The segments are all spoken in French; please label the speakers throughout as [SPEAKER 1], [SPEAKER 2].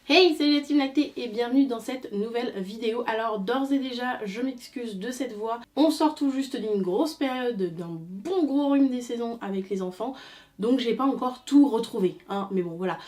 [SPEAKER 1] Hey, salut la team lactée et bienvenue dans cette nouvelle vidéo. Alors d'ores et déjà, je m'excuse de cette voix. On sort tout juste d'une grosse période, d'un bon gros rhume des saisons avec les enfants. Donc j'ai pas encore tout retrouvé, hein. Mais bon voilà,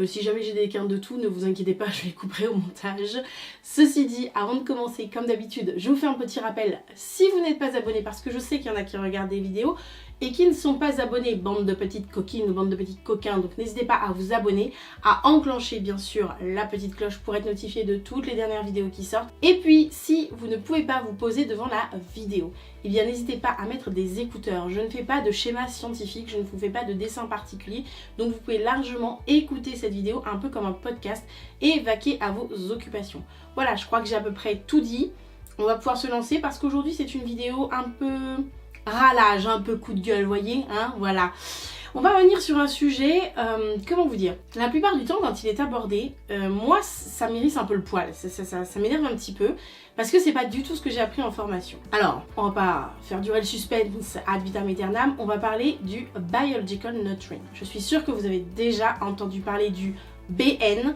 [SPEAKER 1] si jamais j'ai des quintes de tout, ne vous inquiétez pas, je les couperai au montage. Ceci dit, avant de commencer, comme d'habitude, je vous fais un petit rappel. Si vous n'êtes pas abonné, parce que je sais qu'il y en a qui regardent des vidéos et qui ne sont pas abonnés, bande de petites coquines ou bande de petits coquins, donc n'hésitez pas à vous abonner, à enclencher bien sûr la petite cloche pour être notifié de toutes les dernières vidéos qui sortent. Et puis si vous ne pouvez pas vous poser devant la vidéo, eh bien n'hésitez pas à mettre des écouteurs. Je ne fais pas de schéma scientifique, je ne vous fais pas de dessin particulier, donc vous pouvez largement écouter cette vidéo un peu comme un podcast et vaquer à vos occupations. Voilà, je crois que j'ai à peu près tout dit. On va pouvoir se lancer parce qu'aujourd'hui c'est une vidéo un peu râlage, un peu coup de gueule, voyez, hein, voilà. On va revenir sur un sujet, comment vous dire, la plupart du temps quand il est abordé, moi ça m'irrisse un peu le poil, ça m'énerve un petit peu, parce que c'est pas du tout ce que j'ai appris en formation. Alors, on va pas faire durer le suspense ad vitam aeternam, on va parler du Biological Nurturing. Je suis sûre que vous avez déjà entendu parler du BN,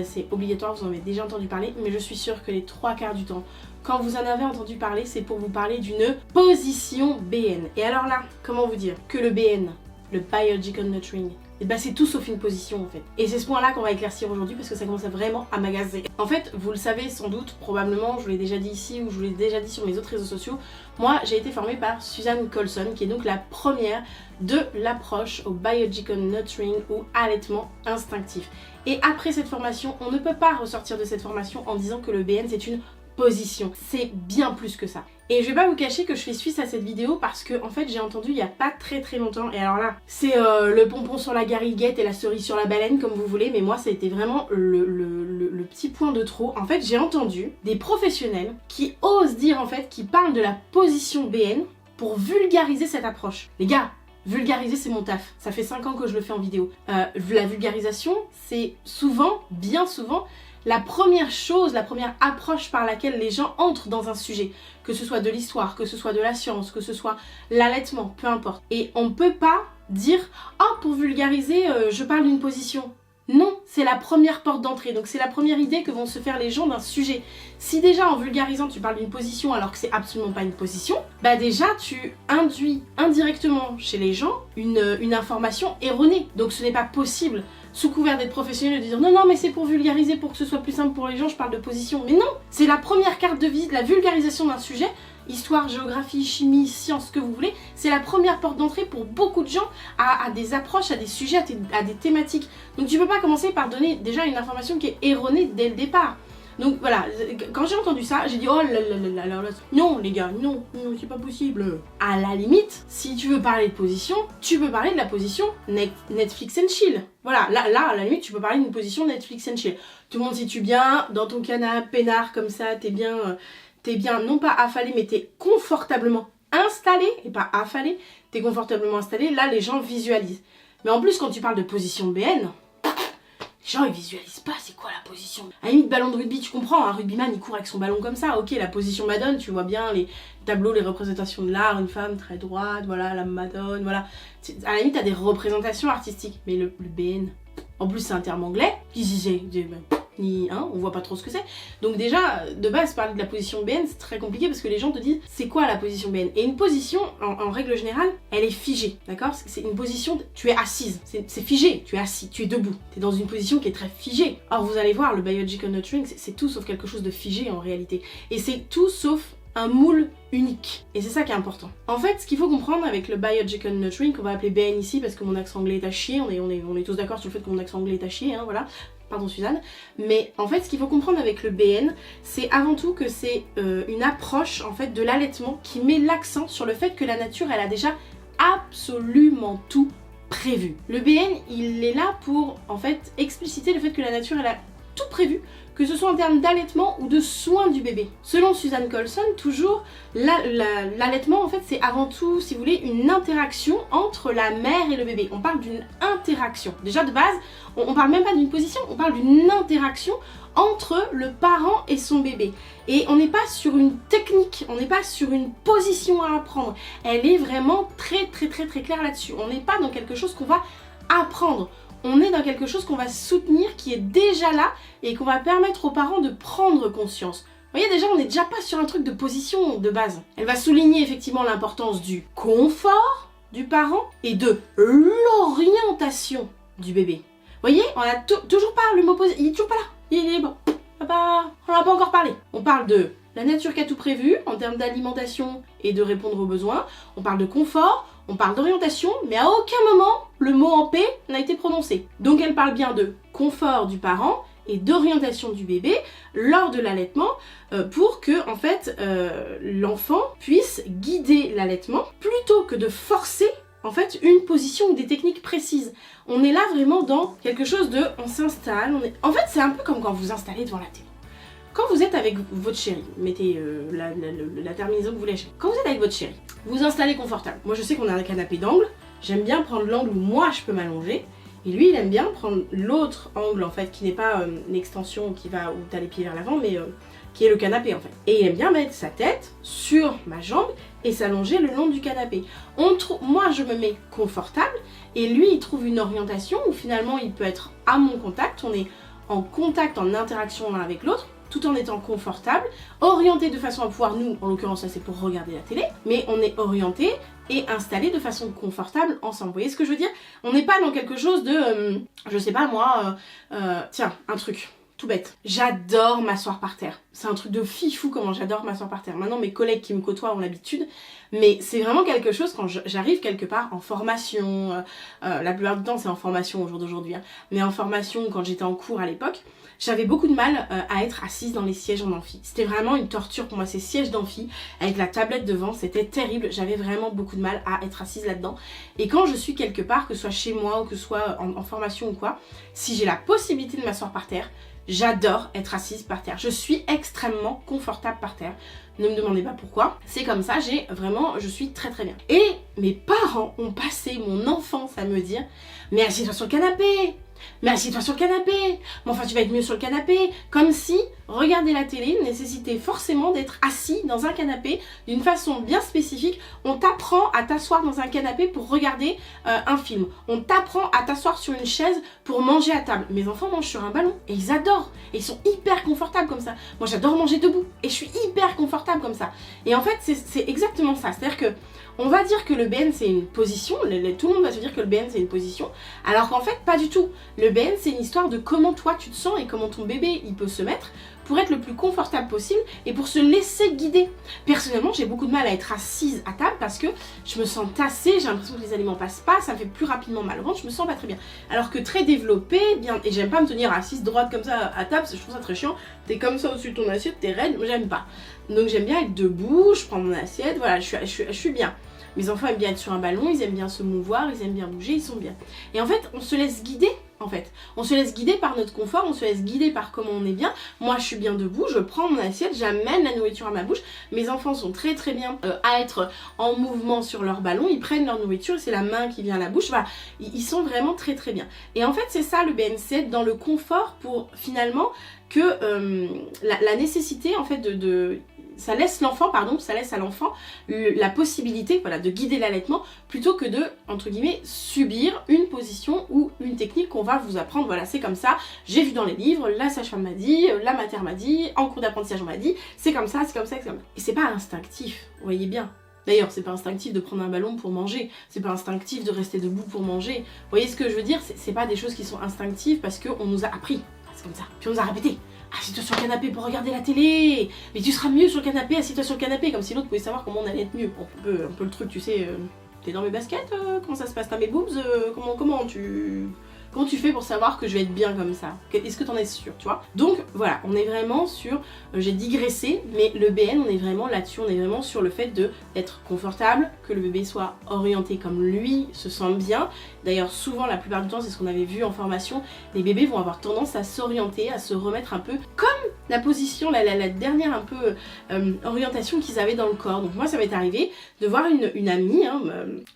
[SPEAKER 1] c'est obligatoire, vous en avez déjà entendu parler, mais je suis sûre que les 3/4 du temps, quand vous en avez entendu parler, c'est pour vous parler d'une position BN. Et alors là, comment vous dire que le BN, le Biological Nurturing, et ben c'est tout sauf une position en fait. Et c'est ce point-là qu'on va éclaircir aujourd'hui parce que ça commence à vraiment à m'agacer. En fait, vous le savez sans doute, probablement, je vous l'ai déjà dit ici ou je vous l'ai déjà dit sur mes autres réseaux sociaux, moi j'ai été formée par Suzanne Colson qui est donc la première de l'approche au Biological Nurturing ou allaitement instinctif. Et après cette formation, on ne peut pas ressortir de cette formation en disant que le BN c'est une position. C'est bien plus que ça. Et je vais pas vous cacher que je fais suite à cette vidéo parce que en fait j'ai entendu il y a pas très longtemps, et alors là c'est le pompon sur la gariguette et la cerise sur la baleine comme vous voulez, mais moi ça a été vraiment le petit point de trop. En fait j'ai entendu des professionnels qui osent dire en fait, qui parlent de la position BN pour vulgariser cette approche. Les gars, vulgariser c'est mon taf, ça fait 5 ans que je le fais en vidéo. La vulgarisation c'est souvent, bien souvent, la première chose, la première approche par laquelle les gens entrent dans un sujet, que ce soit de l'histoire, que ce soit de la science, que ce soit l'allaitement, peu importe. Et on ne peut pas dire « Oh, pour vulgariser, je parle d'une position ». Non, c'est la première porte d'entrée, donc c'est la première idée que vont se faire les gens d'un sujet. Si déjà en vulgarisant tu parles d'une position alors que c'est absolument pas une position, bah déjà tu induis indirectement chez les gens une information erronée. Donc ce n'est pas possible, sous couvert d'être professionnel, de dire non mais c'est pour vulgariser, pour que ce soit plus simple pour les gens, je parle de position. Mais non, c'est la première carte de visite, la vulgarisation d'un sujet. Histoire, géographie, chimie, science, ce que vous voulez, c'est la première porte d'entrée pour beaucoup de gens à des approches, à des sujets, à des thématiques. Donc tu peux pas commencer par donner déjà une information qui est erronée dès le départ. Donc voilà, quand j'ai entendu ça, j'ai dit oh là, non les gars, non, c'est pas possible. À la limite, si tu veux parler de position, tu peux parler de la position Netflix and chill. Voilà, là à la limite, tu peux parler d'une position Netflix and chill. Tout le monde situe bien, dans ton canapé, peinard comme ça, t'es bien, non pas affalé, mais t'es confortablement installé, et pas affalé, t'es confortablement installé, là les gens visualisent. Mais en plus, quand tu parles de position BN, les gens ils visualisent pas c'est quoi la position. À la limite, ballon de rugby, tu comprends, un rugbyman il court avec son ballon comme ça, ok, la position Madone, tu vois bien les tableaux, les représentations de l'art, une femme très droite, voilà, la Madone, voilà. À la limite, t'as des représentations artistiques, mais le BN, en plus c'est un terme anglais, on voit pas trop ce que c'est. Donc déjà, de base, parler de la position BN, c'est très compliqué parce que les gens te disent c'est quoi la position BN. Et une position, en règle générale, elle est figée, d'accord? C'est une position, tu es assise, c'est figé, tu es assis, tu es debout. Tu es dans une position qui est très figée. Or, vous allez voir, le Biological Nurturing, c'est tout sauf quelque chose de figé en réalité. Et c'est tout sauf un moule unique. Et c'est ça qui est important. En fait, ce qu'il faut comprendre avec le Biological Nurturing, qu'on va appeler BN ici parce que mon accent anglais est à chier, on est tous d'accord sur le fait que mon accent anglais est à chier, hein, voilà. Pardon Suzanne, mais en fait ce qu'il faut comprendre avec le BN, c'est avant tout que c'est une approche en fait de l'allaitement qui met l'accent sur le fait que la nature elle a déjà absolument tout prévu. Le BN il est là pour en fait expliciter le fait que la nature elle a tout prévu, que ce soit en termes d'allaitement ou de soins du bébé. Selon Suzanne Colson, toujours, l'allaitement en fait c'est avant tout, si vous voulez, une interaction entre la mère et le bébé. On parle d'une interaction. Déjà de base, on parle même pas d'une position, on parle d'une interaction entre le parent et son bébé. Et on n'est pas sur une technique, on n'est pas sur une position à apprendre. Elle est vraiment très claire là-dessus. On n'est pas dans quelque chose qu'on va apprendre. on est dans quelque chose qu'on va soutenir, qui est déjà là et qu'on va permettre aux parents de prendre conscience. Vous voyez, déjà, on n'est déjà pas sur un truc de position de base. Elle va souligner effectivement l'importance du confort du parent et de l'orientation du bébé. Vous voyez, on a toujours pas le mot position, il est toujours pas là. Il est bon, on n'en a pas encore parlé. On parle de la nature qui a tout prévu en termes d'alimentation et de répondre aux besoins. On parle de confort, on parle d'orientation, mais à aucun moment le mot en paix n'a été prononcé. Donc elle parle bien de confort du parent et d'orientation du bébé lors de l'allaitement pour que en fait l'enfant puisse guider l'allaitement plutôt que de forcer en fait une position ou des techniques précises. On est là vraiment dans quelque chose de on s'installe, en fait c'est un peu comme quand vous vous installez devant la télé. Quand vous êtes avec votre chérie, mettez la terminaison que vous voulez. Quand vous êtes avec votre chérie, vous vous installez confortable. Moi je sais qu'on a un canapé d'angle, j'aime bien prendre l'angle où moi je peux m'allonger. Et lui, il aime bien prendre l'autre angle, en fait, qui n'est pas l'extension qui va où tu as les pieds vers l'avant, mais qui est le canapé, en fait. Et il aime bien mettre sa tête sur ma jambe et s'allonger le long du canapé. Moi, je me mets confortable, et lui, il trouve une orientation où finalement, il peut être à mon contact. On est en contact, en interaction l'un avec l'autre, tout en étant confortable, orienté de façon à pouvoir, nous, en l'occurrence, ça c'est pour regarder la télé, mais on est orienté et installé de façon confortable ensemble. Vous voyez ce que je veux dire? On n'est pas dans quelque chose de, je sais pas moi, tiens, un truc tout bête. J'adore m'asseoir par terre. C'est un truc de fifou comment j'adore m'asseoir par terre. Maintenant, mes collègues qui me côtoient ont l'habitude, mais c'est vraiment quelque chose quand j'arrive quelque part en formation, la plupart du temps c'est en formation au jour d'aujourd'hui, hein, mais en formation quand j'étais en cours à l'époque, j'avais beaucoup de mal à être assise dans les sièges en amphi. C'était vraiment une torture pour moi, ces sièges d'amphi, avec la tablette devant, c'était terrible. J'avais vraiment beaucoup de mal à être assise là-dedans. Et quand je suis quelque part, que ce soit chez moi ou que ce soit en formation ou quoi, si j'ai la possibilité de m'asseoir par terre, j'adore être assise par terre. Je suis extrêmement confortable par terre. Ne me demandez pas pourquoi. C'est comme ça, je suis très très bien. Et mes parents ont passé mon enfance à me dire « Mais assieds-toi sur le canapé !» Mais assieds-toi sur le canapé, mais enfin tu vas être mieux sur le canapé. Comme si regarder la télé nécessitait forcément d'être assis dans un canapé d'une façon bien spécifique. On t'apprend à t'asseoir dans un canapé pour regarder un film. On t'apprend à t'asseoir sur une chaise pour manger à table. Mes enfants mangent sur un ballon et ils adorent. Et ils sont hyper confortables comme ça. Moi j'adore manger debout et je suis hyper confortable comme ça. Et en fait c'est exactement ça. C'est-à-dire que on va dire que le BN c'est une position, tout le monde va se dire que le BN c'est une position, alors qu'en fait pas du tout. Le BN c'est une histoire de comment toi tu te sens et comment ton bébé il peut se mettre pour être le plus confortable possible et pour se laisser guider. Personnellement j'ai beaucoup de mal à être assise à table parce que je me sens tassée, j'ai l'impression que les aliments passent pas, ça me fait plus rapidement mal au ventre, je me sens pas très bien. Alors que très développée, bien, et j'aime pas me tenir assise droite comme ça à table, je trouve ça très chiant, t'es comme ça au-dessus de ton assiette, t'es raide, j'aime pas. Donc j'aime bien être debout, je prends mon assiette, voilà, je suis bien. Mes enfants aiment bien être sur un ballon, ils aiment bien se mouvoir, ils aiment bien bouger, ils sont bien. Et en fait, on se laisse guider, en fait. On se laisse guider par notre confort, on se laisse guider par comment on est bien. Moi, je suis bien debout, je prends mon assiette, j'amène la nourriture à ma bouche. Mes enfants sont très très bien à être en mouvement sur leur ballon, ils prennent leur nourriture, c'est la main qui vient à la bouche, voilà. Ils sont vraiment très très bien. Et en fait, c'est ça le BNC, dans le confort pour finalement que la nécessité en fait ça laisse à l'enfant la possibilité voilà, de guider l'allaitement plutôt que de, entre guillemets, subir une position ou une technique qu'on va vous apprendre. Voilà, c'est comme ça, j'ai vu dans les livres, la sage-femme m'a dit, la mater m'a dit, en cours d'apprentissage on m'a dit, c'est comme ça, c'est comme ça, c'est comme ça. Et c'est pas instinctif, vous voyez bien. D'ailleurs, c'est pas instinctif de prendre un ballon pour manger, c'est pas instinctif de rester debout pour manger. Vous voyez ce que je veux dire? C'est pas des choses qui sont instinctives parce qu'on nous a appris. C'est comme ça. Puis on nous a répété. Assieds-toi sur le canapé pour regarder la télé. Mais tu seras mieux sur le canapé, assieds-toi sur le canapé. Comme si l'autre pouvait savoir comment on allait être mieux. Un peu le truc, tu sais, t'es dans mes baskets, comment ça se passe? T'as mes boobs, comment tu fais pour savoir que je vais être bien comme ça? Est-ce que t'en es sûr, tu vois? Donc voilà, on est vraiment sur, j'ai digressé, mais le BN, on est vraiment là-dessus, on est vraiment sur le fait d'être confortable, que le bébé soit orienté comme lui se sent bien. D'ailleurs, souvent, la plupart du temps, c'est ce qu'on avait vu en formation, les bébés vont avoir tendance à s'orienter, à se remettre un peu comme la position, la dernière un peu orientation qu'ils avaient dans le corps. Donc moi, ça m'est arrivé de voir une amie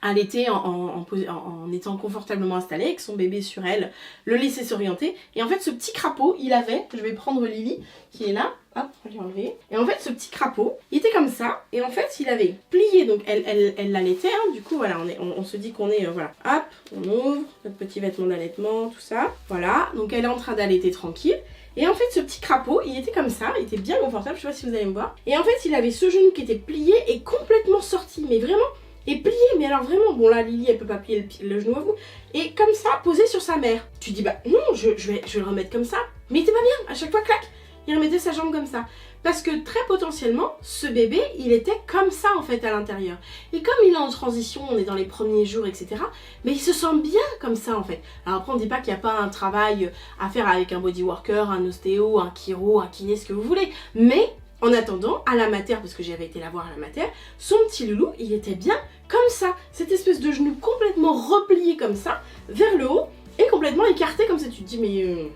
[SPEAKER 1] allaiter en étant confortablement installée avec son bébé sur elle, le laisser s'orienter. Et en fait, ce petit crapaud, il avait, je vais prendre Lily qui est là, Hop, on va lui enlever. Et en fait, ce petit crapaud, il était comme ça. Et en fait, il avait plié. Donc, elle l'allaitait. Hein. Du coup, voilà, on se dit qu'on est... voilà. Hop, on ouvre notre petit vêtement d'allaitement, tout ça. Voilà. Donc, elle est en train d'allaiter tranquille. Et en fait, ce petit crapaud, il était comme ça. Il était bien confortable. Je sais pas si vous allez me voir. Et en fait, il avait ce genou qui était plié et complètement sorti. Mais vraiment... Et plié, mais alors vraiment, bon là Lily elle peut pas plier le genou à vous, et comme ça, posé sur sa mère. Tu dis bah non, je vais le remettre comme ça, mais il était pas bien, à chaque fois clac, il remettait sa jambe comme ça. Parce que très potentiellement, ce bébé, il était comme ça en fait à l'intérieur. Et comme il est en transition, on est dans les premiers jours, etc. Mais il se sent bien comme ça en fait. Alors après on dit pas qu'il n'y a pas un travail à faire avec un body worker, un ostéo, un chiro, un kiné, ce que vous voulez, mais... En attendant, à la mater, parce que j'avais été la voir à la mater, son petit loulou, il était bien comme ça. Cette espèce de genou complètement replié comme ça, vers le haut, et complètement écarté comme ça. Tu te dis, mais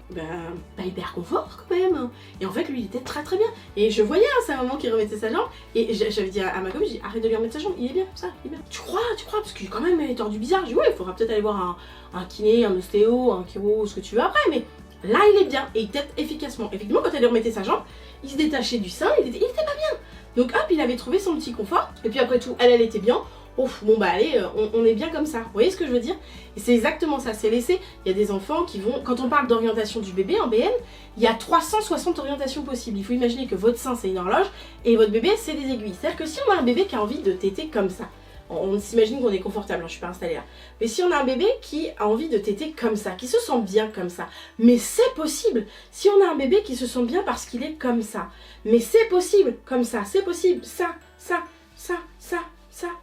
[SPEAKER 1] pas hyper confort quand même. Et en fait, lui, il était très très bien. Et je voyais à sa maman qui remettait sa jambe, et j'avais dit à ma copine, j'ai dit, arrête de lui remettre sa jambe, il est bien comme ça, il est bien. Tu crois, parce qu'il est quand même tordu bizarre. Je dis, ouais, il faudra peut-être aller voir un kiné, un ostéo, un chiro, ce que tu veux après, mais... Là, il est bien, et il tète efficacement. Effectivement, quand elle lui remettait sa jambe, il se détachait du sein, il était pas bien. Donc hop, il avait trouvé son petit confort. Et puis après tout, elle était bien. Ouf, bon bah allez, on est bien comme ça. Vous voyez ce que je veux dire? Et c'est exactement ça, c'est laissé. Il y a des enfants qui vont... Quand on parle d'orientation du bébé en BN, il y a 360 orientations possibles. Il faut imaginer que votre sein, c'est une horloge, et votre bébé, c'est des aiguilles. C'est-à-dire que si on a un bébé qui a envie de téter comme ça, on s'imagine qu'on est confortable, hein, je suis pas installée là. Mais si on a un bébé qui a envie de téter comme ça, qui se sent bien comme ça, mais c'est possible. Si on a un bébé qui se sent bien parce qu'il est comme ça, mais c'est possible, comme ça, c'est possible, ça,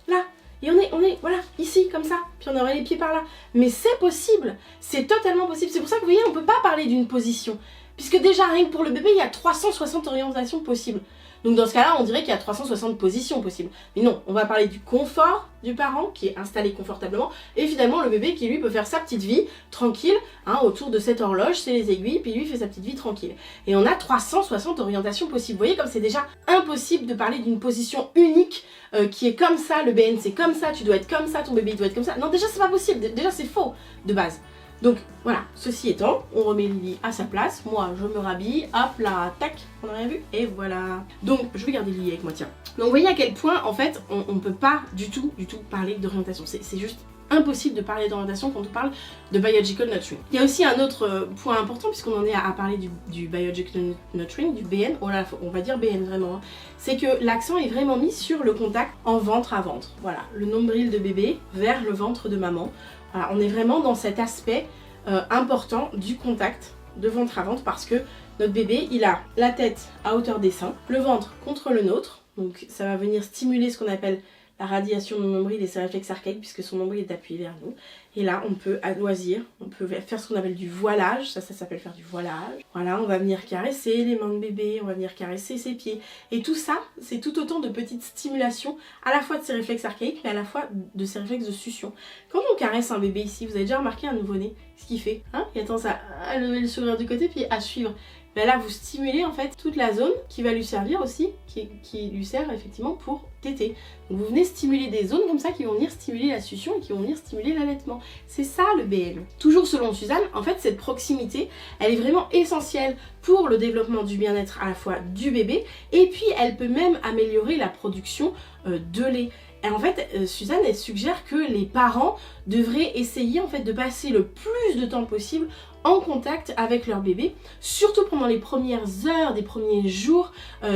[SPEAKER 1] là. Et on est, voilà, ici, comme ça, puis on aurait les pieds par là. Mais c'est possible, c'est totalement possible. C'est pour ça que vous voyez, on peut pas parler d'une position. Puisque déjà, rien que pour le bébé, il y a 360 orientations possibles. Donc dans ce cas-là, on dirait qu'il y a 360 positions possibles. Mais non, on va parler du confort du parent qui est installé confortablement et finalement le bébé qui lui peut faire sa petite vie tranquille hein, autour de cette horloge, c'est les aiguilles, puis lui fait sa petite vie tranquille. Et on a 360 orientations possibles. Vous voyez comme c'est déjà impossible de parler d'une position unique qui est comme ça, le BN c'est comme ça, tu dois être comme ça, ton bébé doit être comme ça. Non déjà c'est pas possible, déjà c'est faux de base. Donc voilà, ceci étant, on remet Lily à sa place, moi je me rhabille, hop là, tac, on n'a rien vu, et voilà. Donc je vais garder Lily avec moi, tiens. Donc vous voyez à quel point en fait on ne peut pas du tout parler d'orientation, c'est juste impossible de parler d'orientation quand on parle de biological nurturing. Il y a aussi un autre point important puisqu'on en est à parler du biological nurturing, du BN, on va dire BN vraiment, hein. C'est que l'accent est vraiment mis sur le contact en ventre à ventre. Voilà, le nombril de bébé vers le ventre de maman. Voilà, on est vraiment dans cet aspect important du contact de ventre à ventre parce que notre bébé, il a la tête à hauteur des seins, le ventre contre le nôtre, donc ça va venir stimuler ce qu'on appelle la radiation de nos nombrils et ses réflexes archaïques puisque son nombril est appuyé vers nous. Et là, on peut, à loisir, on peut faire ce qu'on appelle du voilage, ça s'appelle faire du voilage. Voilà, on va venir caresser les mains de bébé, on va venir caresser ses pieds. Et tout ça, c'est tout autant de petites stimulations, à la fois de ses réflexes archaïques, mais à la fois de ses réflexes de succion. Quand on caresse un bébé ici, vous avez déjà remarqué un nouveau-né, ce qu'il fait, hein? Il a tendance à lever le sourire du côté, puis à suivre. Ben là, vous stimulez en fait toute la zone qui va lui servir aussi, qui lui sert effectivement pour téter. Donc vous venez stimuler des zones comme ça qui vont venir stimuler la succion et qui vont venir stimuler l'allaitement. C'est ça le BN. Toujours selon Suzanne, en fait cette proximité, elle est vraiment essentielle pour le développement du bien-être à la fois du bébé et puis elle peut même améliorer la production de lait. Et en fait, Suzanne, elle suggère que les parents devraient essayer en fait de passer le plus de temps possible en contact avec leur bébé, surtout pendant les premières heures, des premiers jours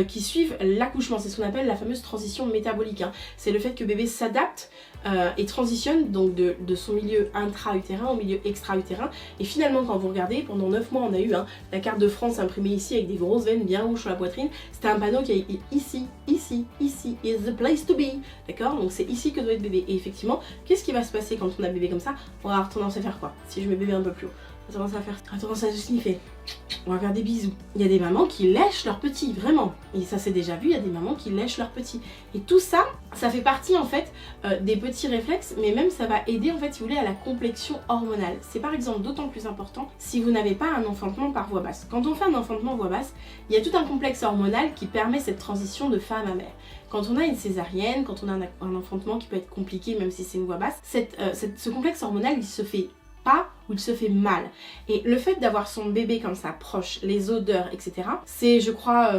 [SPEAKER 1] qui suivent l'accouchement. C'est ce qu'on appelle la fameuse transition métabolique, hein. C'est le fait que le bébé s'adapte et transitionne donc de son milieu intra-utérin au milieu extra-utérin. Et finalement, quand vous regardez, pendant 9 mois, on a eu la carte de France imprimée ici avec des grosses veines bien rouges sur la poitrine. C'était un panneau qui a dit ici, ici, ici, is the place to be. D'accord? Donc c'est ici que doit être bébé. Et effectivement, qu'est-ce qui va se passer quand on a bébé comme ça? On va avoir tendance à faire quoi? Si je mets bébé un peu plus haut, on va tendance à se sniffer. On va faire des bisous. Il y a des mamans qui lèchent leurs petits, vraiment. Et ça c'est déjà vu, il y a des mamans qui lèchent leurs petits. Et tout ça, ça fait partie en fait des petits réflexes, mais même ça va aider en fait, si vous voulez, à la complexion hormonale. C'est par exemple d'autant plus important si vous n'avez pas un enfantement par voie basse. Quand on fait un enfantement voie basse, il y a tout un complexe hormonal qui permet cette transition de femme à mère. Quand on a une césarienne, quand on a un enfantement qui peut être compliqué, même si c'est une voie basse, ce complexe hormonal, il se fait pas où il se fait mal. Et le fait d'avoir son bébé comme ça proche, les odeurs, etc. C'est, je crois,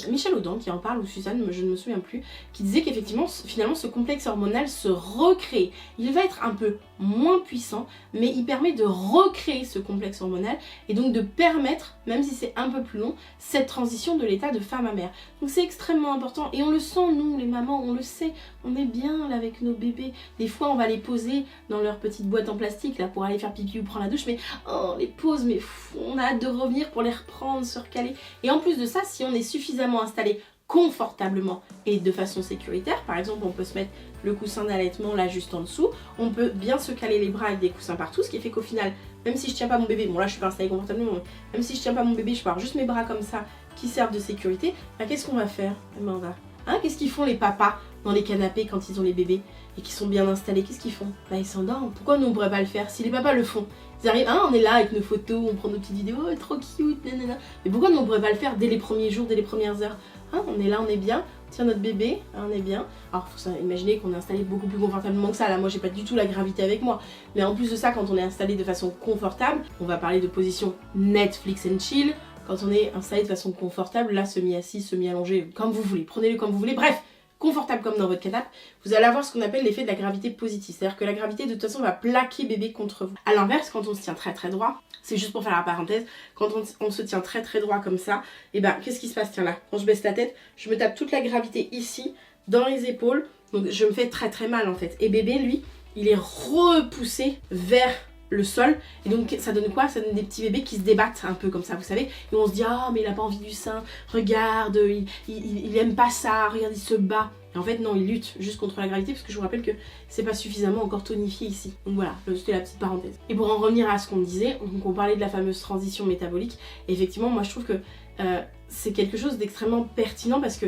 [SPEAKER 1] Michel Audin qui en parle, ou Suzanne, je ne me souviens plus, qui disait qu'effectivement, finalement, ce complexe hormonal se recrée. Il va être un peu moins puissant, mais il permet de recréer ce complexe hormonal et donc de permettre, même si c'est un peu plus long, cette transition de l'état de femme à mère. Donc c'est extrêmement important et on le sent, nous, les mamans, on le sait, on est bien là avec nos bébés. Des fois, on va les poser dans leur petite boîte en plastique là pour aller faire pipi ou prendre la douche, mais oh, les pose, mais on a hâte de revenir pour les reprendre, se recaler. Et en plus de ça, si on est suffisamment installé confortablement et de façon sécuritaire, par exemple on peut se mettre le coussin d'allaitement là juste en dessous, on peut bien se caler les bras avec des coussins partout, ce qui fait qu'au final, même si je tiens pas mon bébé, bon là je suis pas installée confortablement, même si je tiens pas mon bébé, je peux avoir juste mes bras comme ça qui servent de sécurité, bah, qu'est-ce qu'on va faire, Amanda? Qu'est-ce qu'ils font les papas dans les canapés quand ils ont les bébés et qui sont bien installés? Qu'est-ce qu'ils font? Bah ils s'endorment. Pourquoi nous on pourrait pas le faire? Si les papas le font, ils arrivent, on est là avec nos photos, on prend nos petites vidéos, oh, trop cute, nanana. Mais pourquoi nous on pourrait pas le faire dès les premiers jours, dès les premières heures? On est là, on est bien, on tient notre bébé, on est bien. Alors faut imaginer qu'on est installé beaucoup plus confortablement que ça. Là moi j'ai pas du tout la gravité avec moi. Mais en plus de ça, quand on est installé de façon confortable, on va parler de position Netflix and chill. Quand on est installé de façon confortable, là semi-assis, semi-allongé, comme vous voulez, prenez-le comme vous voulez, bref, confortable comme dans votre canapé, vous allez avoir ce qu'on appelle l'effet de la gravité positive. C'est-à-dire que la gravité de toute façon va plaquer bébé contre vous. A l'inverse, quand on se tient très très droit, c'est juste pour faire la parenthèse, quand on se tient très très droit comme ça, et ben qu'est-ce qui se passe? Tiens là, quand je baisse la tête, je me tape toute la gravité ici, dans les épaules, donc je me fais très très mal en fait. Et bébé lui, il est repoussé vers le sol, et donc ça donne quoi? Ça donne des petits bébés qui se débattent un peu comme ça, vous savez, et on se dit mais il a pas envie du sein, regarde, il aime pas ça, regarde, il se bat. Et en fait non, il lutte juste contre la gravité, parce que je vous rappelle que c'est pas suffisamment encore tonifié ici. Donc voilà, c'était la petite parenthèse. Et pour en revenir à ce qu'on disait, donc on parlait de la fameuse transition métabolique, et effectivement moi je trouve que c'est quelque chose d'extrêmement pertinent, parce que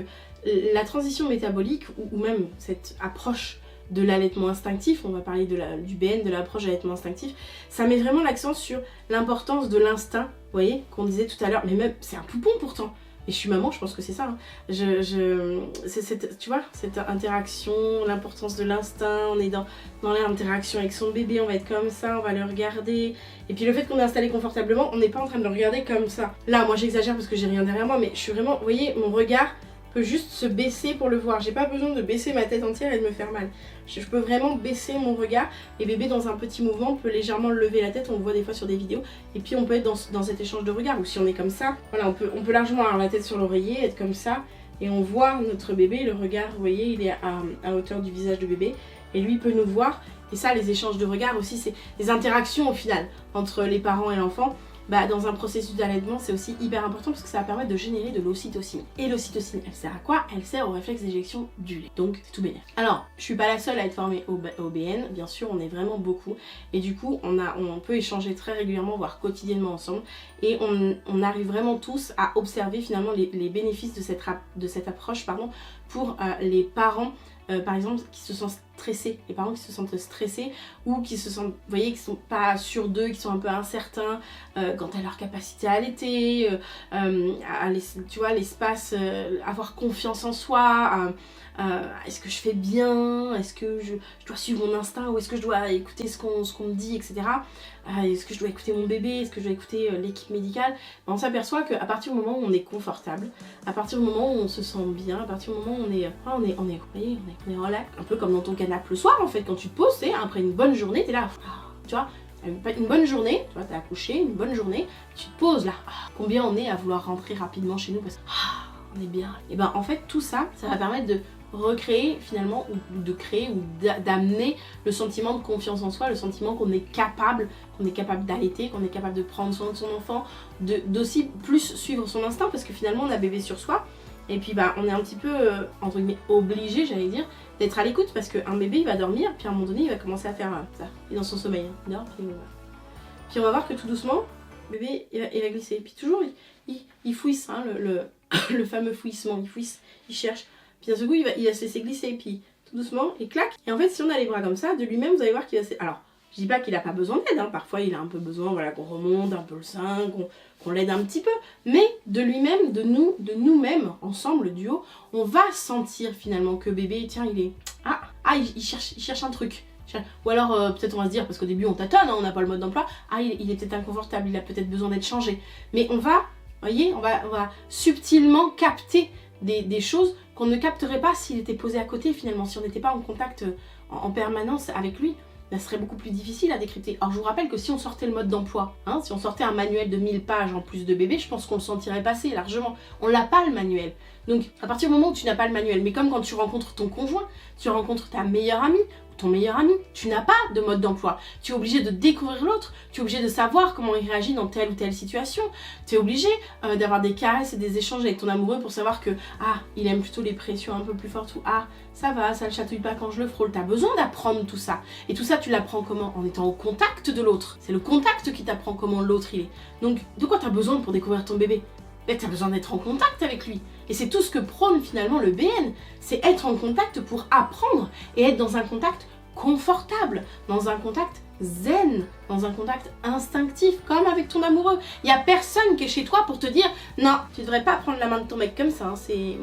[SPEAKER 1] la transition métabolique, ou même cette approche de l'allaitement instinctif, on va parler du BN, de l'approche de l'allaitement instinctif, ça met vraiment l'accent sur l'importance de l'instinct, vous voyez, qu'on disait tout à l'heure, mais même, c'est un poupon pourtant, et je suis maman, je pense que c'est ça, hein. Tu vois, cette interaction, l'importance de l'instinct, on est dans l'interaction avec son bébé, on va être comme ça, on va le regarder, et puis le fait qu'on est installé confortablement, on n'est pas en train de le regarder comme ça. Là, moi j'exagère parce que j'ai rien derrière moi, mais je suis vraiment, vous voyez, mon regard peut juste se baisser pour le voir. J'ai pas besoin de baisser ma tête entière et de me faire mal. Je peux vraiment baisser mon regard, et bébé dans un petit mouvement peut légèrement lever la tête, on le voit des fois sur des vidéos, et puis on peut être dans cet échange de regard, ou si on est comme ça, voilà, on peut largement avoir la tête sur l'oreiller, être comme ça, et on voit notre bébé, le regard, vous voyez, il est à hauteur du visage de bébé, et lui peut nous voir, et ça, les échanges de regard aussi, c'est des interactions au final, entre les parents et l'enfant. Bah, dans un processus d'allaitement, c'est aussi hyper important parce que ça va permettre de générer de l'ocytocine. Et l'ocytocine, elle sert à quoi? Elle sert au réflexe d'éjection du lait. Donc, c'est tout bénef. Alors, je suis pas la seule à être formée au BN, bien sûr, on est vraiment beaucoup. Et du coup, on peut échanger très régulièrement, voire quotidiennement ensemble. Et on arrive vraiment tous à observer finalement les bénéfices de cette approche pour les parents. Par exemple, qui se sentent stressés, les parents qui se sentent stressés ou qui se sentent, vous voyez, qui sont pas sûrs d'eux, qui sont un peu incertains quant à leur capacité à allaiter, tu vois, l'espace, avoir confiance en soi, est-ce que je fais bien, est-ce que je dois suivre mon instinct ou est-ce que je dois écouter ce qu'on me dit, etc. Est-ce que je dois écouter mon bébé, est-ce que je dois écouter l'équipe médicale? On s'aperçoit qu'à partir du moment où on est confortable, à partir du moment où on se sent bien, à partir du moment où on est relax, un peu comme dans ton canapé le soir en fait, quand tu te poses, après une bonne journée, t'es là, tu vois, une bonne journée, tu vois, t'as accouché, une bonne journée, tu te poses là, combien on est à vouloir rentrer rapidement chez nous parce que on est bien. Et ben en fait tout ça, ça va permettre de recréer finalement, ou de créer, ou d'amener le sentiment de confiance en soi, le sentiment qu'on est capable d'allaiter, qu'on est capable de prendre soin de son enfant, d'aussi plus suivre son instinct, parce que finalement on a bébé sur soi, et puis bah on est un petit peu, entre guillemets, obligé, j'allais dire, d'être à l'écoute, parce qu'un bébé il va dormir, puis à un moment donné il va commencer à faire ça, il est dans son sommeil, il dort, puis on va voir que tout doucement, bébé il va glisser, puis toujours il fouisse, le fameux fouissement, il fouisse, il cherche. Puis d'un seul coup, il va se laisser glisser, puis tout doucement, et clac. Et en fait, si on a les bras comme ça, de lui-même, vous allez voir qu'il va se... Alors, je dis pas qu'il a pas besoin d'aide, parfois il a un peu besoin, voilà, qu'on remonte un peu le sein, qu'on l'aide un petit peu. Mais de lui-même, de nous-mêmes, ensemble, duo, on va sentir finalement que bébé, tiens, il est... il cherche un truc. Ou alors peut-être on va se dire, parce qu'au début on tâtonne, hein, on n'a pas le mode d'emploi, ah il est peut-être inconfortable, il a peut-être besoin d'être changé. Mais on va, voyez, on va subtilement capter des choses qu'on ne capterait pas s'il était posé à côté finalement, si on n'était pas en contact en permanence avec lui. Ça serait beaucoup plus difficile à décrypter. Alors je vous rappelle que si on sortait le mode d'emploi, hein, si on sortait un manuel de 1000 pages en plus de bébé, je pense qu'on le sentirait passer largement. On l'a pas le manuel. Donc à partir du moment où tu n'as pas le manuel, mais comme quand tu rencontres ton conjoint, tu rencontres ta meilleure amie, ton meilleur ami, tu n'as pas de mode d'emploi. Tu es obligé de découvrir l'autre, tu es obligé de savoir comment il réagit dans telle ou telle situation. Tu es obligé d'avoir des caresses et des échanges avec ton amoureux pour savoir que il aime plutôt les pressions un peu plus fortes ou ça va, ça le chatouille pas quand je le frôle. Tu as besoin d'apprendre tout ça. Et tout ça, tu l'apprends comment? En étant au contact de l'autre. C'est le contact qui t'apprend comment l'autre il est. Donc, de quoi tu as besoin pour découvrir ton bébé? Tu as besoin d'être en contact avec lui. Et c'est tout ce que prône finalement le BN. C'est être en contact pour apprendre et être dans un contact confortable, dans un contact zen, dans un contact instinctif, comme avec ton amoureux. Il n'y a personne qui est chez toi pour te dire « Non, tu devrais pas prendre la main de ton mec comme ça. Hein, c'est...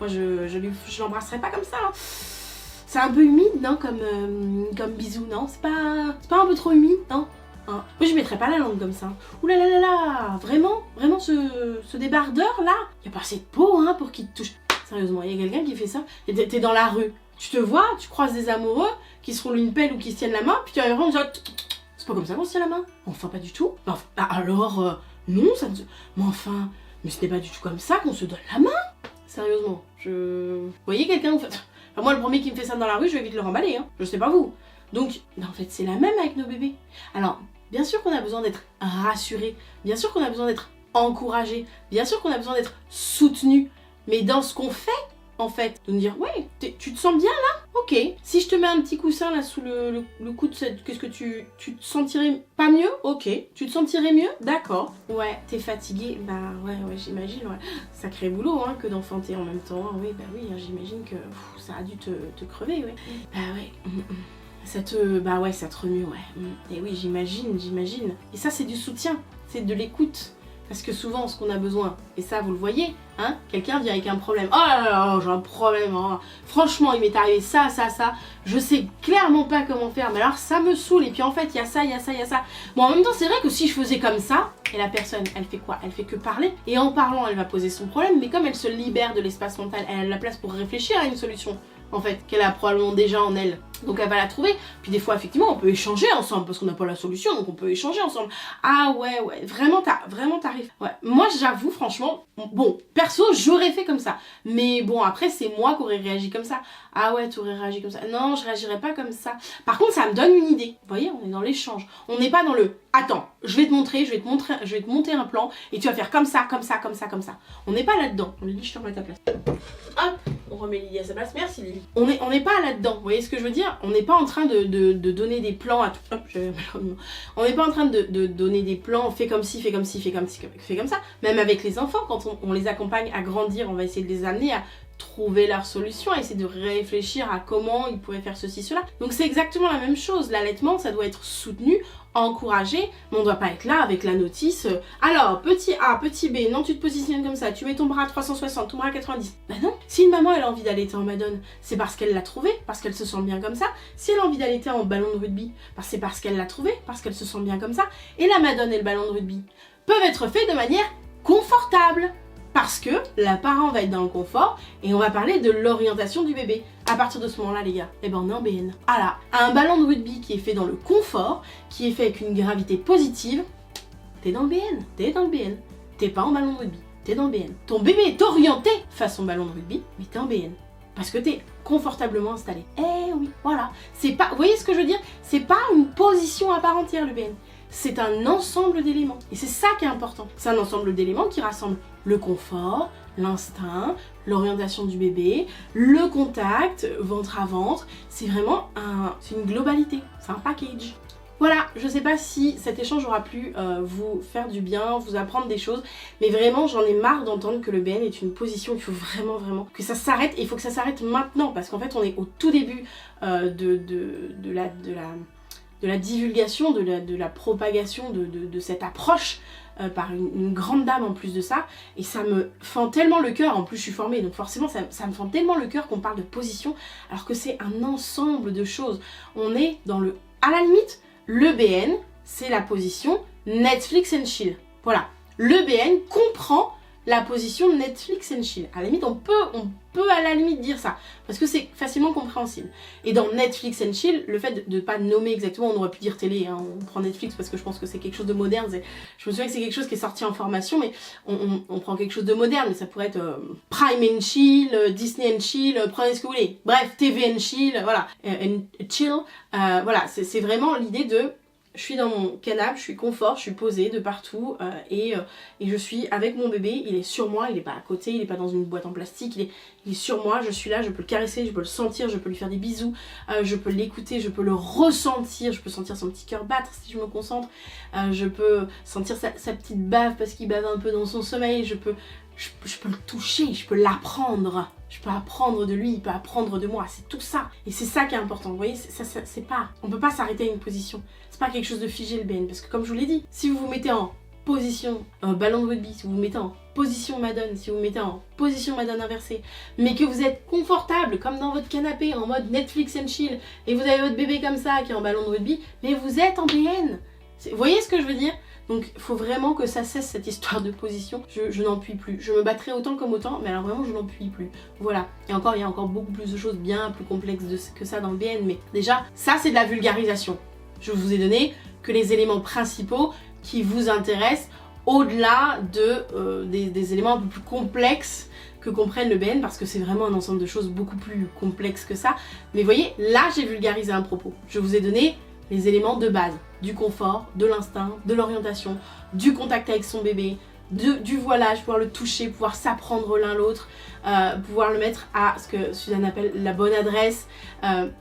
[SPEAKER 1] moi je l'embrasserai pas comme ça. Hein. C'est un peu humide, non, comme bisou, non? C'est pas un peu trop humide, non? Hein. Moi je mettrais pas la langue comme ça. Ouh là là là là, vraiment ce débardeur là, il y a pas assez de peau hein, pour qu'il te touche. Sérieusement, il y a quelqu'un qui fait ça. T'es dans la rue, tu te vois, tu croises des amoureux qui se roulent une pelle ou qui se tiennent la main, puis tu arrives en disant c'est pas comme ça qu'on se tient la main. Enfin pas du tout. Enfin, alors non, ça ne se... mais ce n'est pas du tout comme ça qu'on se donne la main. Sérieusement, Vous voyez quelqu'un vous fait... Enfin, moi le premier qui me fait ça dans la rue, je vais vite le remballer, hein. Je sais pas vous. Donc, en fait, c'est la même avec nos bébés. Alors, bien sûr qu'on a besoin d'être rassuré, bien sûr qu'on a besoin d'être encouragé, bien sûr qu'on a besoin d'être soutenu, mais dans ce qu'on fait, en fait, de nous dire, ouais, tu te sens bien là? Ok. Si je te mets un petit coussin là sous le cou de cette... Qu'est-ce que tu te sentirais pas mieux? Ok. Tu te sentirais mieux? D'accord. Ouais, t'es fatigué? Bah ouais, j'imagine, ouais. Sacré boulot, hein, que d'enfanter en même temps. Oui, bah oui, hein, j'imagine que ça a dû te crever, ouais. Bah ouais. Ça te remue, ouais. Et oui, j'imagine. Et ça, c'est du soutien, c'est de l'écoute. Parce que souvent, ce qu'on a besoin, et ça, vous le voyez, hein, quelqu'un vient avec un problème. Oh là là, j'ai un problème, hein. Franchement, il m'est arrivé ça, je sais clairement pas comment faire, mais alors ça me saoule, et puis en fait, il y a ça. Bon, en même temps, c'est vrai que si je faisais comme ça, et la personne, elle fait quoi? Elle fait que parler, et en parlant, elle va poser son problème, mais comme elle se libère de l'espace mental, elle a la place pour réfléchir à une solution. En fait, qu'elle a probablement déjà en elle. Donc elle va la trouver. Puis des fois, effectivement, on peut échanger ensemble, parce qu'on n'a pas la solution, donc on peut échanger ensemble. Ah ouais, vraiment t'arrives. Ouais, moi j'avoue, franchement, bon, perso, j'aurais fait comme ça. Mais bon, après, c'est moi qui aurais réagi comme ça. Ah ouais, tu aurais réagi comme ça. Non, je réagirais pas comme ça. Par contre, ça me donne une idée. Vous voyez, on est dans l'échange. On n'est pas dans le attends, je vais te monter un plan, et tu vas faire comme ça. On n'est pas là-dedans. On lui dit, je te remets ta place. Hop, on remet Lily à sa place. Merci Lily. On n'est pas là-dedans. Vous voyez ce que je veux dire? On n'est pas en train de donner des plans à tout. Hop, on n'est pas en train de donner des plans, fais comme ci, fais comme ça. Même avec les enfants, quand on les accompagne à grandir, on va essayer de les amener à trouver leur solution, à essayer de réfléchir à comment ils pourraient faire ceci, cela. Donc c'est exactement la même chose. L'allaitement, ça doit être soutenu, encouragé, mais on ne doit pas être là avec la notice. Alors, petit A, petit B, non, tu te positionnes comme ça, tu mets ton bras à 360, ton bras à 90. Bah non, si une maman elle a envie d'allaiter en madone, c'est parce qu'elle l'a trouvé, parce qu'elle se sent bien comme ça. Si elle a envie d'allaiter en ballon de rugby, c'est parce qu'elle l'a trouvé, parce qu'elle se sent bien comme ça. Et la madone et le ballon de rugby peuvent être faits de manière confortable. Parce que la parent va être dans le confort et on va parler de l'orientation du bébé. À partir de ce moment-là, les gars, on est en BN. Ah là, un ballon de rugby qui est fait dans le confort, qui est fait avec une gravité positive, t'es dans le BN. T'es pas en ballon de rugby, t'es dans le BN. Ton bébé est orienté façon ballon de rugby, mais t'es en BN. Parce que t'es confortablement installé. Eh oui, voilà. C'est pas, vous voyez ce que je veux dire? C'est pas une position à part entière, le BN. C'est un ensemble d'éléments. Et c'est ça qui est important. C'est un ensemble d'éléments qui rassemble le confort, l'instinct, l'orientation du bébé, le contact, ventre à ventre. C'est vraiment c'est une globalité. C'est un package. Voilà, je sais pas si cet échange aura pu vous faire du bien, vous apprendre des choses, mais vraiment j'en ai marre d'entendre que le BN est une position, il faut vraiment que ça s'arrête, et il faut que ça s'arrête maintenant, parce qu'en fait on est au tout début de la divulgation, de la propagation de cette approche par une grande dame en plus de ça, et ça me fend tellement le cœur. En plus je suis formée, donc forcément ça me fend tellement le cœur qu'on parle de position, alors que c'est un ensemble de choses. On est dans le... À la limite, le BN, c'est la position Netflix and chill. Voilà, le BN comprend la position Netflix and chill. À la limite, on peut à la limite dire ça, parce que c'est facilement compréhensible. Et dans Netflix and chill, le fait de ne pas nommer exactement, on aurait pu dire télé, hein, on prend Netflix parce que je pense que c'est quelque chose de moderne. Je me souviens que c'est quelque chose qui est sorti en formation, mais on prend quelque chose de moderne, mais ça pourrait être Prime and chill, Disney and chill, prenez ce que vous voulez. Bref, TV and chill, voilà. And chill, voilà, c'est vraiment l'idée de... Je suis dans mon canapé, je suis confort, je suis posée de partout et je suis avec mon bébé, il est sur moi, il n'est pas à côté, il n'est pas dans une boîte en plastique, il est sur moi, je suis là, je peux le caresser, je peux le sentir, je peux lui faire des bisous, je peux l'écouter, je peux le ressentir, je peux sentir son petit cœur battre si je me concentre, je peux sentir sa petite bave parce qu'il bave un peu dans son sommeil, je peux le toucher, je peux l'apprendre. Je peux apprendre de lui, il peut apprendre de moi, c'est tout ça. Et c'est ça qui est important, vous voyez, c'est pas... On peut pas s'arrêter à une position. C'est pas quelque chose de figé le BN, parce que comme je vous l'ai dit, si vous vous mettez en position ballon de rugby, si vous vous mettez en position madone, si vous vous mettez en position madone inversée, mais que vous êtes confortable, comme dans votre canapé, en mode Netflix and chill, et vous avez votre bébé comme ça, qui est en ballon de rugby, mais vous êtes en BN. Vous voyez ce que je veux dire? Donc il faut vraiment que ça cesse cette histoire de position. Je n'en puis plus. Je me battrai autant comme autant, mais alors vraiment je n'en puis plus. Voilà. Et encore, il y a encore beaucoup plus de choses bien plus complexes que ça dans le BN. Mais déjà, ça c'est de la vulgarisation. Je vous ai donné que les éléments principaux qui vous intéressent au-delà des éléments un peu plus complexes que comprenne le BN, parce que c'est vraiment un ensemble de choses beaucoup plus complexes que ça. Mais vous voyez, là j'ai vulgarisé un propos. Je vous ai donné les éléments de base, du confort, de l'instinct, de l'orientation, du contact avec son bébé, du voilage, pouvoir le toucher, pouvoir s'apprendre l'un l'autre, pouvoir le mettre à ce que Suzanne appelle la bonne adresse.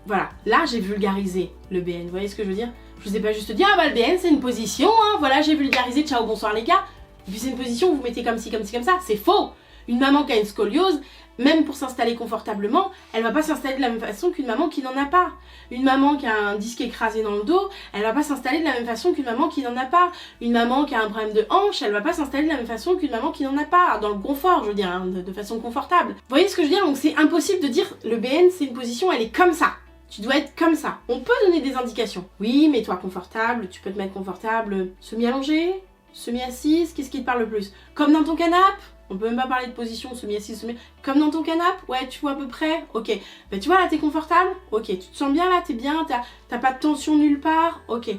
[SPEAKER 1] Voilà, là j'ai vulgarisé le BN, vous voyez ce que je veux dire? Je vous ai pas juste dit, ah bah le BN c'est une position, hein, voilà j'ai vulgarisé, ciao bonsoir les gars. Et puis c'est une position où vous mettez comme ci, comme ci, comme ça, c'est faux. Une maman qui a une scoliose, même pour s'installer confortablement, elle va pas s'installer de la même façon qu'une maman qui n'en a pas. Une maman qui a un disque écrasé dans le dos, elle va pas s'installer de la même façon qu'une maman qui n'en a pas. Une maman qui a un problème de hanche, elle va pas s'installer de la même façon qu'une maman qui n'en a pas. Dans le confort, je veux dire, hein, de façon confortable. Vous voyez ce que je veux dire? Donc c'est impossible de dire le BN c'est une position, elle est comme ça. Tu dois être comme ça. On peut donner des indications. Oui, mets-toi confortable, tu peux te mettre confortable, semi-allongé, semi-assise, qu'est-ce qui te parle le plus? Comme dans ton canapé? On peut même pas parler de position, semi-assise, comme dans ton canapé, ouais, tu vois à peu près, ok. Bah tu vois là, t'es confortable, ok. Tu te sens bien là, t'es bien, t'as pas de tension nulle part, ok.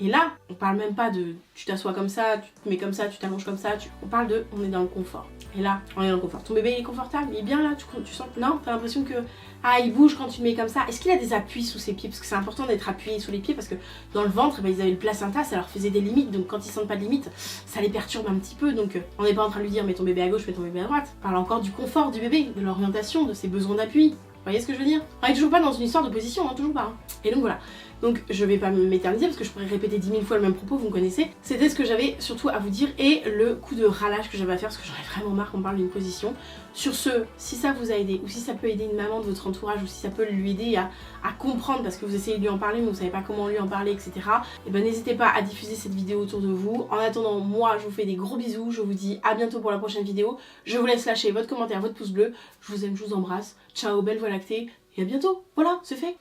[SPEAKER 1] Et là, on parle même pas de tu t'assois comme ça, tu te mets comme ça, tu t'allonges comme ça, on parle de on est dans le confort. Et là, on est dans le confort. Ton bébé il est confortable, il est bien là, tu sens que non, t'as l'impression que il bouge quand tu le mets comme ça. Est-ce qu'il a des appuis sous ses pieds? Parce que c'est important d'être appuyé sous les pieds parce que dans le ventre, ils avaient le placenta, ça leur faisait des limites. Donc quand ils sentent pas de limites, ça les perturbe un petit peu. Donc on n'est pas en train de lui dire mets ton bébé à gauche, mets ton bébé à droite. On parle encore du confort du bébé, de l'orientation, de ses besoins d'appui. Vous voyez ce que je veux dire? On est toujours pas dans une histoire de position, hein, toujours pas. Hein. Et donc voilà. Donc je vais pas m'éterniser parce que je pourrais répéter 10 000 fois le même propos, vous me connaissez. C'était ce que j'avais surtout à vous dire et le coup de ralage que j'avais à faire parce que j'en ai vraiment marre qu'on parle d'une position. Sur ce, si ça vous a aidé ou si ça peut aider une maman de votre entourage ou si ça peut lui aider à comprendre parce que vous essayez de lui en parler mais vous savez pas comment lui en parler, etc. Et ben n'hésitez pas à diffuser cette vidéo autour de vous. En attendant, moi je vous fais des gros bisous, je vous dis à bientôt pour la prochaine vidéo. Je vous laisse lâcher votre commentaire, votre pouce bleu. Je vous aime, je vous embrasse. Ciao, belle voie lactée et à bientôt. Voilà, c'est fait.